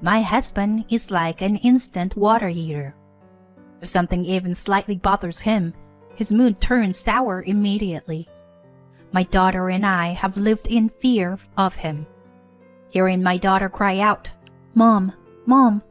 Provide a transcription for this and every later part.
My husband is like an instant water heater. If something even slightly bothers him, his mood turns sour immediately. My daughter and I have lived in fear of him. Hearing my daughter cry out, "Mom, Mom,"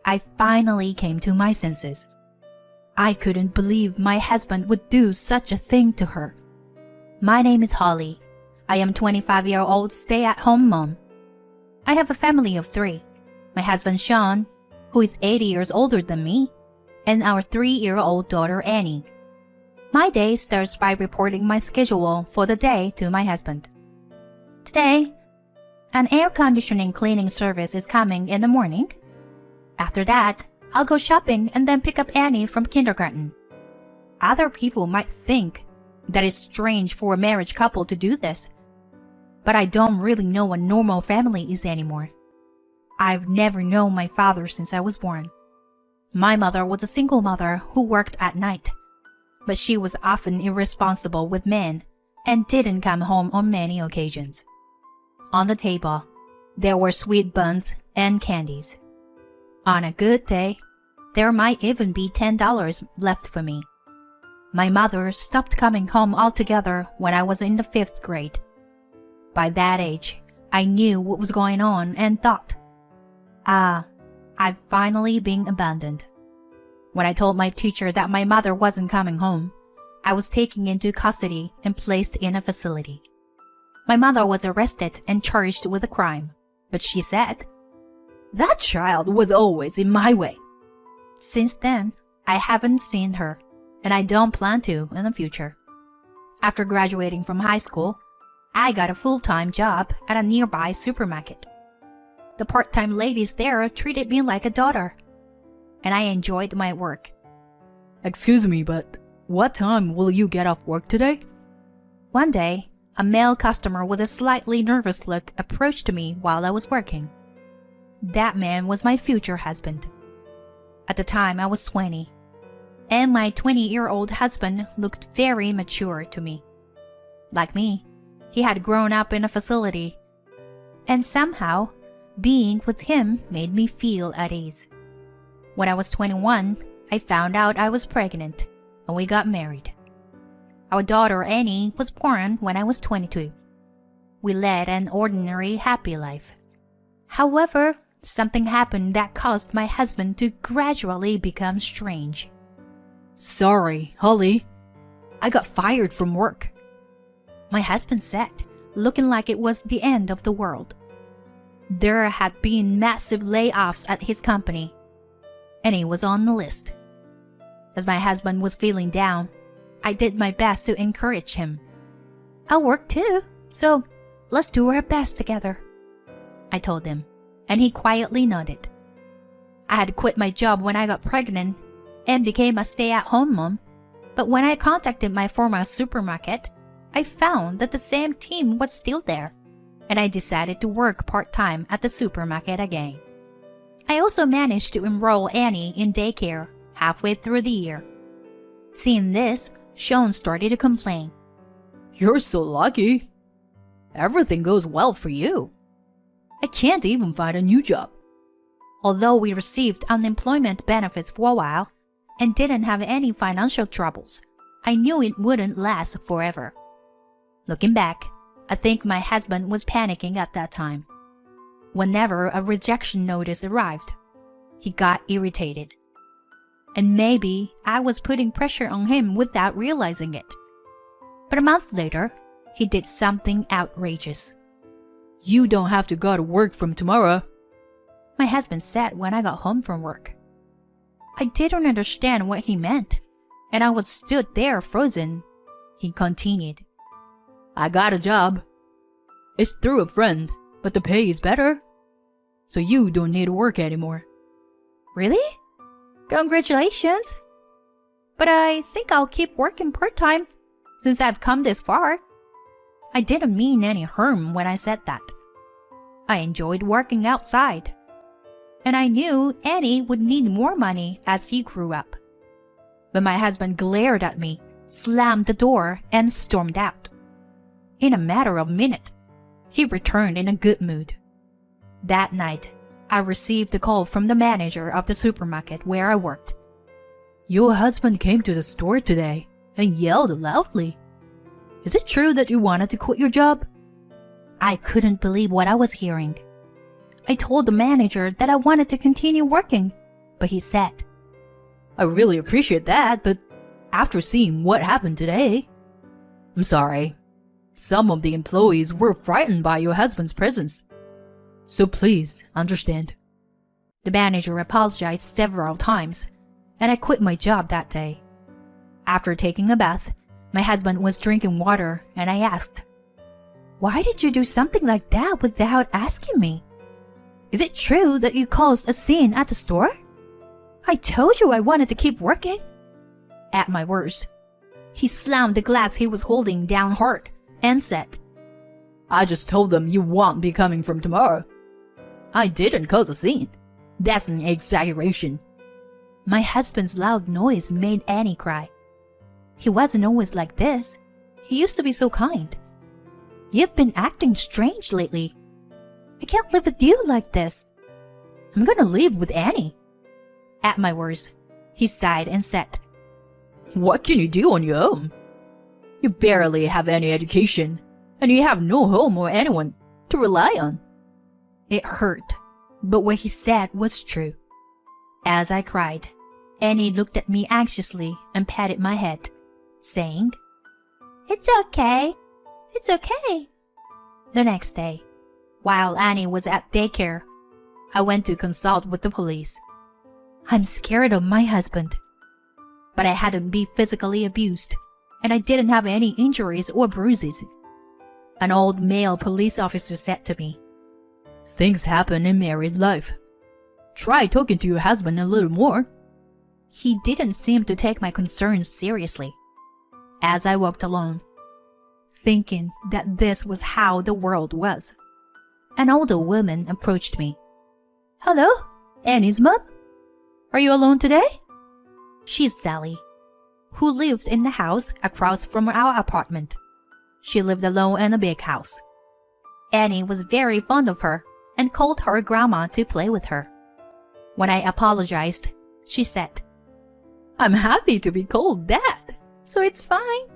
I finally came to my senses. I couldn't believe my husband would do such a thing to her. My name is Holly. I am 25-year-old stay-at-home mom. I have a family of 3. My husband Sean, who is 80 years older than me, and our 3-year-old daughter Annie. My day starts by reporting my schedule for the day to my husband. Today, an air conditioning cleaning service is coming in the morning. After that, I'll go shopping and then pick up Annie from kindergarten. Other people might think that it's strange for a married couple to do this, but I don't really know what normal family is anymore. I've never known my father since I was born. My mother was a single mother who worked at night, but she was often irresponsible with men and didn't come home on many occasions. On the table, there were sweet buns and candies. On a good day, there might even be $10 left for me. My mother stopped coming home altogether when I was in the 5th grade. By that age, I knew what was going on and thought, I've finally been abandoned. When I told my teacher that my mother wasn't coming home, I was taken into custody and placed in a facility. My mother was arrested and charged with a crime, but she said, "That child was always in my way." Since then, I haven't seen her, and I don't plan to in the future. After graduating from high school, I got a full-time job at a nearby supermarket. The part-time ladies there treated me like a daughter, and I enjoyed my work. Excuse me, but what time will you get off work today? One day, a male customer with a slightly nervous look approached me while I was working. That man was my future husband. At the time, I was 20, and my 20-year-old husband looked very mature to me. Like me, he had grown up in a facility, and somehow, being with him made me feel at ease. When I was 21, I found out I was pregnant, and we got married. Our daughter Annie was born when I was 22. We led an ordinary, happy life. However, something happened that caused my husband to gradually become strange. Sorry, Holly. I got fired from work. My husband said, looking like it was the end of the world. There had been massive layoffs at his company, and he was on the list. As my husband was feeling down, I did my best to encourage him. "I'll work too, so let's do our best together," I told him, and he quietly nodded. I had quit my job when I got pregnant and became a stay-at-home mom, but when I contacted my former supermarket, I found that the same team was still there, and I decided to work part-time at the supermarket again. I also managed to enroll Annie in daycare halfway through the year. Seeing this, Sean started to complain. You're so lucky. Everything goes well for you. I can't even find a new job. Although we received unemployment benefits for a while and didn't have any financial troubles, I knew it wouldn't last forever. Looking back, I think my husband was panicking at that time. Whenever a rejection notice arrived, he got irritated. And maybe I was putting pressure on him without realizing it. But a month later, he did something outrageous. You don't have to go to work from tomorrow, my husband said when I got home from work. I didn't understand what he meant, and I was stood there frozen. He continued. I got a job. It's through a friend, but the pay is better. So you don't need to work anymore. Really? Congratulations! But I think I'll keep working part-time, since I've come this far. I didn't mean any harm when I said that. I enjoyed working outside, and I knew Annie would need more money as she grew up. But my husband glared at me, slammed the door, and stormed out. In a matter of a minute, he returned in a good mood. That night, I received a call from the manager of the supermarket where I worked. Your husband came to the store today and yelled loudly. Is it true that you wanted to quit your job? I couldn't believe what I was hearing. I told the manager that I wanted to continue working, but he said, I really appreciate that, but after seeing what happened today, I'm sorry. Some of the employees were frightened by your husband's presence. So please understand. The manager apologized several times, and I quit my job that day. After taking a bath, my husband was drinking water, and I asked, "Why did you do something like that without asking me? Is it true that you caused a scene at the store? I told you I wanted to keep working." At my words, he slammed the glass he was holding down hard and said, I just told them you won't be coming from tomorrow. I didn't cause a scene. That's an exaggeration. My husband's loud noise made Annie cry. He wasn't always like this. He used to be so kind. You've been acting strange lately. I can't live with you like this. I'm gonna live with Annie. At my words, he sighed and said, What can you do on your own? You barely have any education, and you have no home or anyone to rely on. It hurt, but what he said was true. As I cried, Annie looked at me anxiously and patted my head, saying, "It's okay. It's okay." The next day, while Annie was at daycare, I went to consult with the police. I'm scared of my husband. But I hadn't been physically abused, and I didn't have any injuries or bruises. An old male police officer said to me, Things happen in married life. Try talking to your husband a little more. He didn't seem to take my concerns seriously. As I walked alone, thinking that this was how the world was, an older woman approached me. "Hello, Annie's mom? Are you alone today?" She's Sally, who lived in the house across from our apartment. She lived alone in a big house. Annie was very fond of her and called her grandma to play with her. When I apologized, she said, I'm happy to be called that, so it's fine.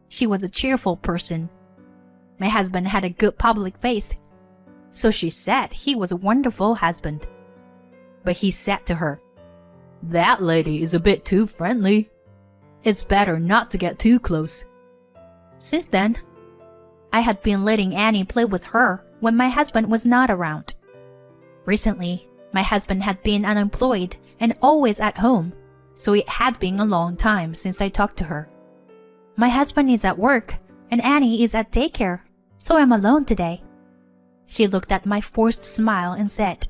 She was a cheerful person. My husband had a good public face, so she said he was a wonderful husband. But he said to her, That lady is a bit too friendly. It's better not to get too close. Since then, I had been letting Annie play with her when my husband was not around. Recently, my husband had been unemployed and always at home, so it had been a long time since I talked to her. My husband is at work and Annie is at daycare, so I'm alone today. She looked at my forced smile and said,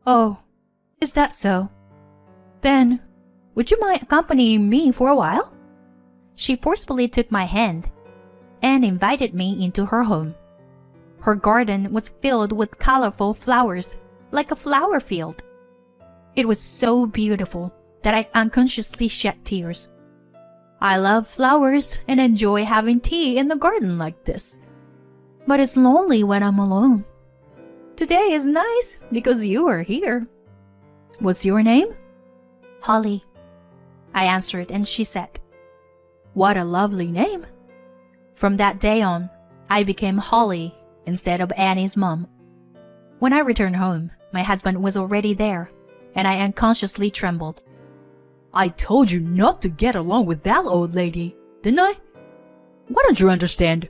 "Oh, is that so? Then, would you mind accompanying me for a while?" She forcefully took my hand and invited me into her home. Her garden was filled with colorful flowers, like a flower field. It was so beautiful that I unconsciously shed tears. I love flowers and enjoy having tea in the garden like this. But it's lonely when I'm alone. Today is nice because you are here. What's your name? Holly. I answered and she said, What a lovely name. From that day on, I became Holly instead of Annie's mom. When I returned home, my husband was already there, and I unconsciously trembled. I told you not to get along with that old lady, didn't I? Why don't you understand?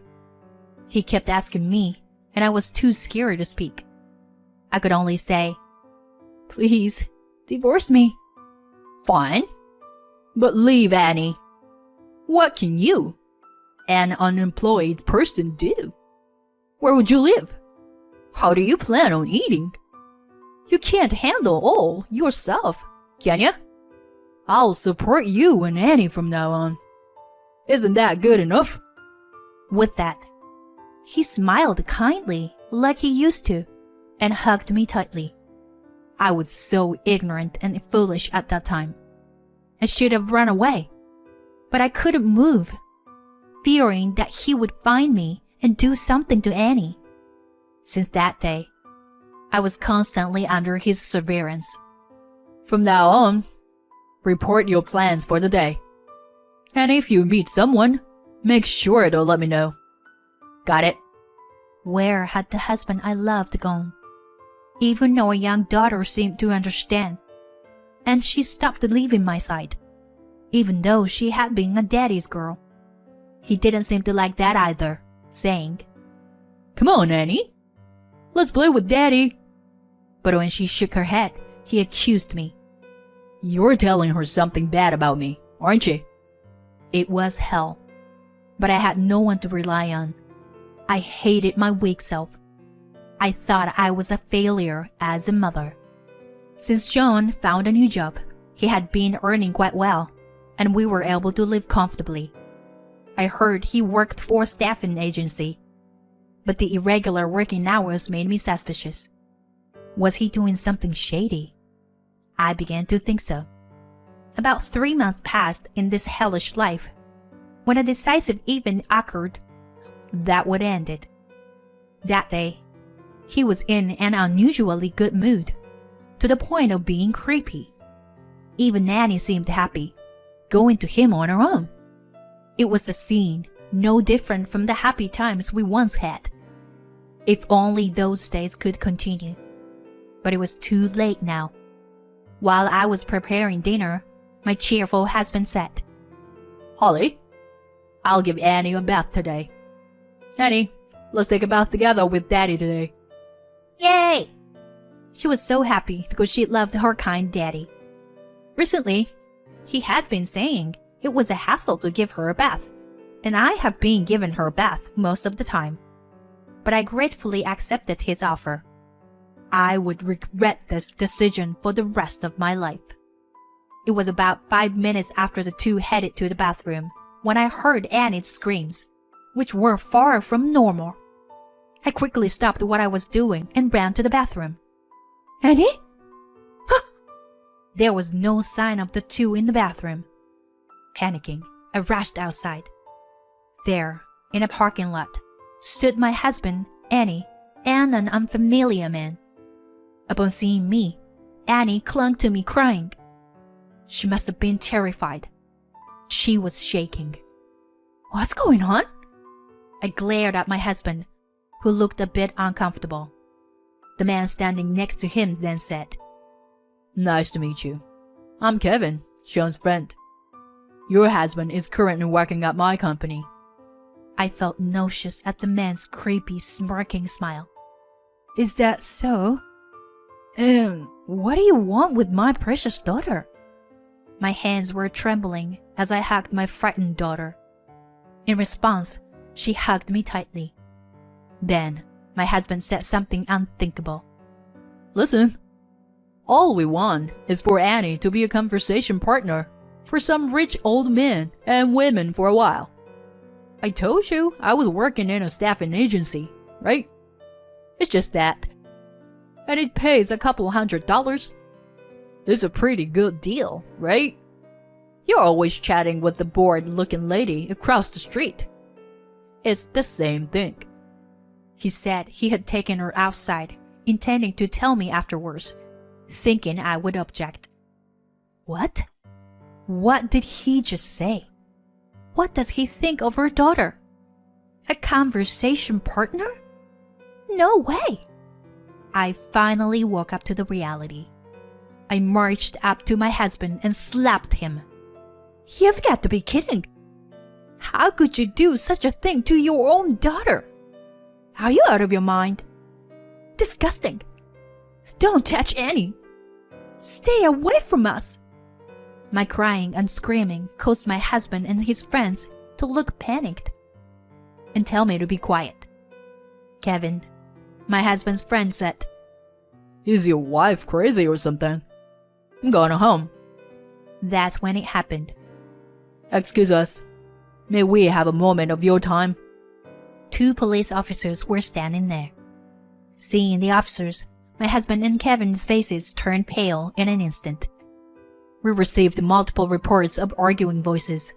He kept asking me, and I was too scared to speak. I could only say, Please, divorce me. Fine. But leave Annie. What can you, an unemployed person, do? Where would you live? How do you plan on eating? You can't handle all yourself, can you? I'll support you and Annie from now on. Isn't that good enough? With that, he smiled kindly like he used to and hugged me tightly. I was so ignorant and foolish at that time. I should have run away, but I couldn't move, fearing that he would find me and do something to Annie. Since that day, I was constantly under his surveillance. From now on, report your plans for the day. And if you meet someone, make sure to let me know. Got it? Where had the husband I loved gone? Even our young daughter seemed to understand, and she stopped leaving my side, even though she had been a daddy's girl. He didn't seem to like that either, saying, Come on, Annie. Let's play with Daddy. But when she shook her head, he accused me. You're telling her something bad about me, aren't you? It was hell, but I had no one to rely on. I hated my weak self. I thought I was a failure as a mother. Since John found a new job, he had been earning quite well, and we were able to live comfortably. I heard he worked for a staffing agency, but the irregular working hours made me suspicious. Was he doing something shady? I began to think so. About 3 months passed in this hellish life, when a decisive event occurred that would end it. That day, he was in an unusually good mood, to the point of being creepy. Even Nanny seemed happy, going to him on her own. It was a scene no different from the happy times we once had. If only those days could continue. But it was too late now. While I was preparing dinner, my cheerful husband said, Holly, I'll give Annie a bath today. Annie, let's take a bath together with Daddy today. Yay! She was so happy because she loved her kind daddy. Recently, he had been saying it was a hassle to give her a bath, and I have been giving her a bath most of the time. But I gratefully accepted his offer. I would regret this decision for the rest of my life. It was about 5 minutes after the two headed to the bathroom when I heard Annie's screams, which were far from normal. I quickly stopped what I was doing and ran to the bathroom. Annie? Huh! There was no sign of the two in the bathroom. Panicking, I rushed outside. There, in a parking lot, stood my husband, Annie, and an unfamiliar man. Upon seeing me, Annie clung to me crying. She must have been terrified. She was shaking. What's going on? I glared at my husband, who looked a bit uncomfortable. The man standing next to him then said, Nice to meet you. I'm Kevin, Sean's friend. Your husband is currently working at my company. I felt nauseous at the man's creepy, smirking smile. Is that so? What do you want with my precious daughter? My hands were trembling as I hugged my frightened daughter. In response, she hugged me tightly. Then, my husband said something unthinkable. Listen, all we want is for Annie to be a conversation partner for some rich old men and women for a while. I told you I was working in a staffing agency, right? It's just that. And it pays a couple $100. It's a pretty good deal, right? You're always chatting with the bored-looking lady across the street. It's the same thing. He said he had taken her outside, intending to tell me afterwards, thinking I would object. What? What did he just say? What does he think of her daughter? A conversation partner? No way! I finally woke up to the reality. I marched up to my husband and slapped him. You've got to be kidding! How could you do such a thing to your own daughter? Are you out of your mind? Disgusting! Don't touch Annie! Stay away from us! My crying and screaming caused my husband and his friends to look panicked and tell me to be quiet. Kevin, my husband's friend, said, Is your wife crazy or something? I'm going home. That's when it happened. Excuse us. May we have a moment of your time? 2 police officers were standing there. Seeing the officers, my husband and Kevin's faces turned pale in an instant. We received multiple reports of arguing voices.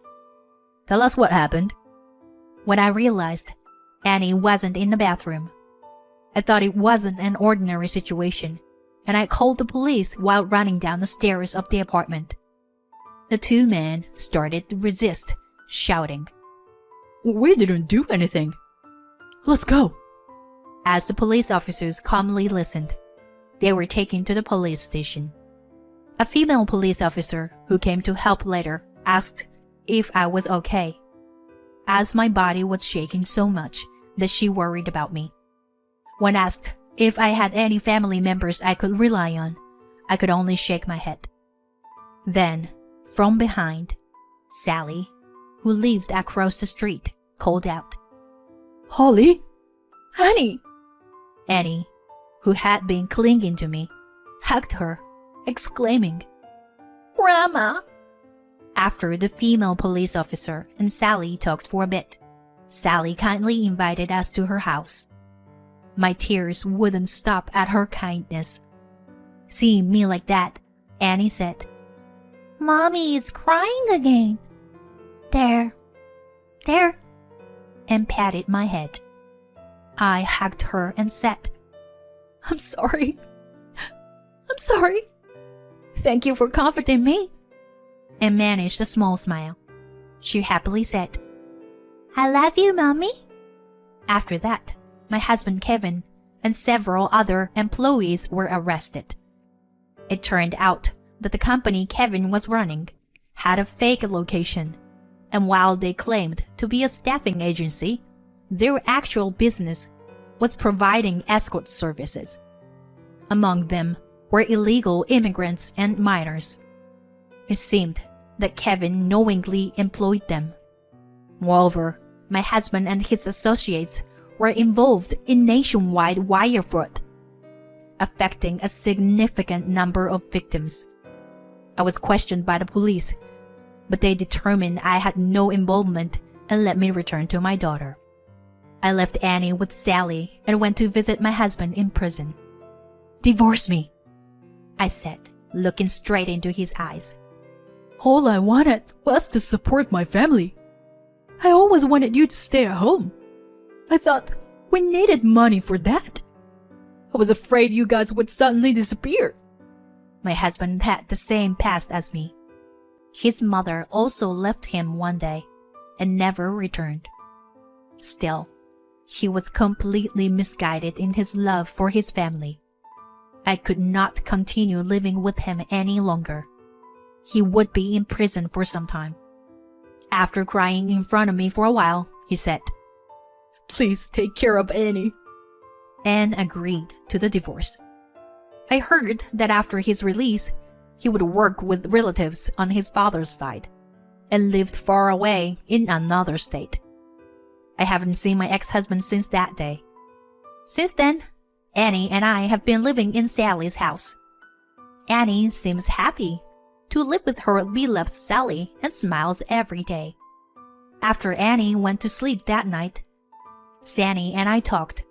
Tell us what happened. When I realized Annie wasn't in the bathroom, I thought it wasn't an ordinary situation, and I called the police while running down the stairs of the apartment. The two men started to resist, shouting, We didn't do anything. Let's go. As the police officers calmly listened, they were taken to the police station. A female police officer who came to help later asked if I was okay, as my body was shaking so much that she worried about me. When asked if I had any family members I could rely on, I could only shake my head. Then, from behind, Sally, who lived across the street, called out, Holly? Annie? Annie, who had been clinging to me, hugged her, exclaiming, Grandma! After the female police officer and Sally talked for a bit, Sally kindly invited us to her house. My tears wouldn't stop at her kindness. Seeing me like that, Annie said, Mommy is crying again. There, and patted my head. I hugged her and said, I'm sorry. Thank you for comforting me. And managed a small smile. She happily said, I love you, Mommy. After that, my husband Kevin and several other employees were arrested. It turned out that the company Kevin was running had a fake location, and while they claimed to be a staffing agency, their actual business was providing escort services. Among them were illegal immigrants and minors. It seemed that Kevin knowingly employed them. Moreover, my husband and his associates were involved in nationwide wire fraud, affecting a significant number of victims. I was questioned by the police, but they determined I had no involvement and let me return to my daughter. I left Annie with Sally and went to visit my husband in prison. Divorce me, I said, looking straight into his eyes. All I wanted was to support my family. I always wanted you to stay at home. I thought we needed money for that. I was afraid you guys would suddenly disappear. My husband had the same past as me. His mother also left him one day and never returned. Still, he was completely misguided in his love for his family. I could not continue living with him any longer. He would be in prison for some time. After crying in front of me for a while, he said, Please take care of Annie. And agreed to the divorce. I heard that after his release, he would work with relatives on his father's side and lived far away in another state. I haven't seen my ex-husband since that day. Since then, Annie and I have been living in Sally's house. Annie seems happy to live with her beloved Sally and smiles every day. After Annie went to sleep that night, Sally and I talked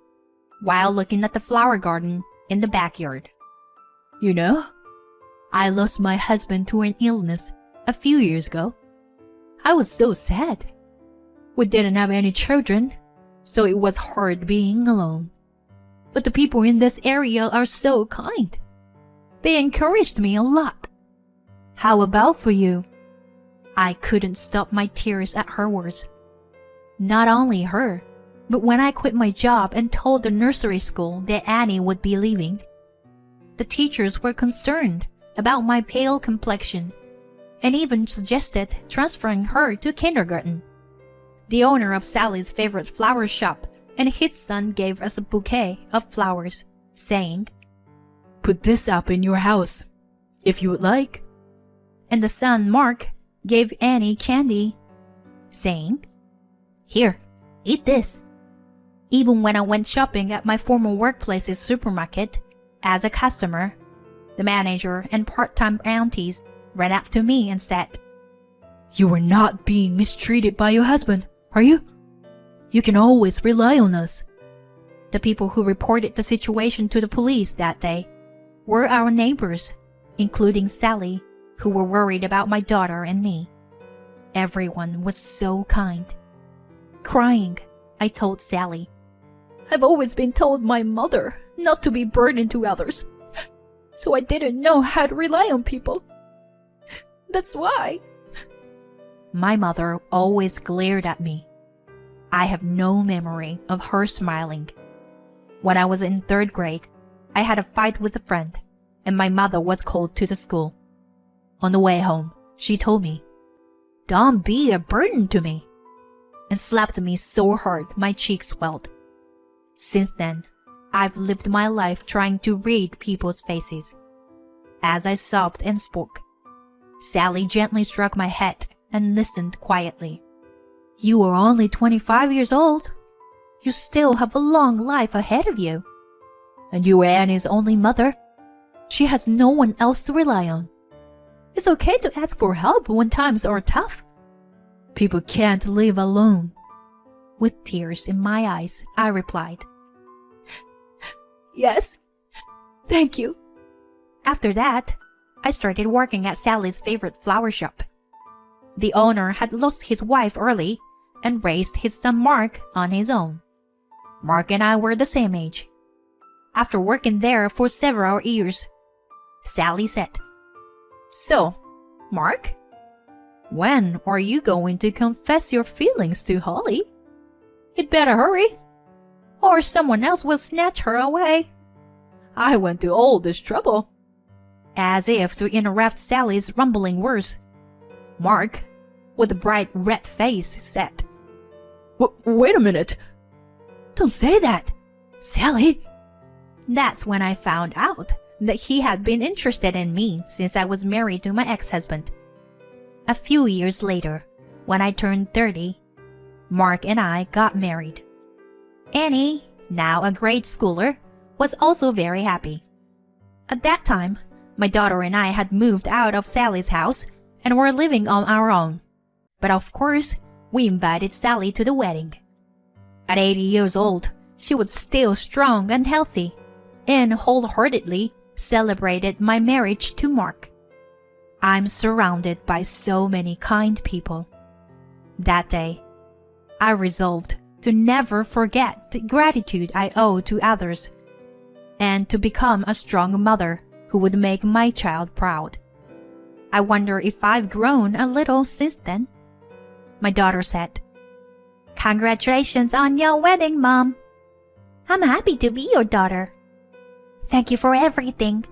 while looking at the flower garden in the backyard. You know, I lost my husband to an illness a few years ago. I was so sad. We didn't have any children, so it was hard being alone. But the people in this area are so kind. They encouraged me a lot. How about for you? I couldn't stop my tears at her words. Not only her, but when I quit my job and told the nursery school that Annie would be leaving, the teachers were concerned about my pale complexion and even suggested transferring her to kindergarten. The owner of Sally's favorite flower shop and his son gave us a bouquet of flowers, saying, Put this up in your house, if you would like. And the son, Mark, gave Annie candy, saying, Here, eat this. Even when I went shopping at my former workplace's supermarket, as a customer, the manager and part-time aunties ran up to me and said, You are not being mistreated by your husband, are you? You can always rely on us. The people who reported the situation to the police that day were our neighbors, including Sally, who were worried about my daughter and me. Everyone was so kind. Crying, I told Sally, I've always been told my mother not to be burden to others, so I didn't know how to rely on people. That's why. My mother always glared at me. I have no memory of her smiling. When I was in 3rd grade, I had a fight with a friend, and my mother was called to the school. On the way home, she told me, "Don't be a burden to me," and slapped me so hard my cheeks swelled. Since then, I've lived my life trying to read people's faces. As I sobbed and spoke, Sally gently stroked my head and listened quietly. "You are only 25 years old. You still have a long life ahead of you. And you are Annie's only mother. She has no one else to rely on. It's okay to ask for help when times are tough. People can't live alone." With tears in my eyes, I replied, Yes, thank you. After that, I started working at Sally's favorite flower shop. The owner had lost his wife early and raised his son Mark on his own. Mark and I were the same age. After working there for several years, Sally said, "So, Mark, when are you going to confess your feelings to Holly? You'd better hurry, or someone else will snatch her away." I went to all this trouble. As if to interrupt Sally's rumbling words, Mark, with a bright red face, said, Wait a minute. "Don't say that, Sally." That's when I found out that he had been interested in me since I was married to my ex-husband. A few years later, when I turned 30, Mark and I got married. Annie, now a grade schooler, was also very happy. At that time, my daughter and I had moved out of Sally's house and were living on our own. But of course, we invited Sally to the wedding. At 80 years old, she was still strong and healthy, and wholeheartedly celebrated my marriage to Mark. I'm surrounded by so many kind people. That day, I resolved to never forget the gratitude I owe to others, and to become a strong mother who would make my child proud. I wonder if I've grown a little since then. My daughter said, "Congratulations on your wedding, Mom. I'm happy to be your daughter. Thank you for everything,"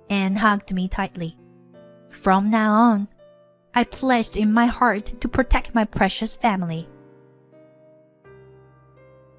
and hugged me tightly. From now on, I pledged in my heart to protect my precious family.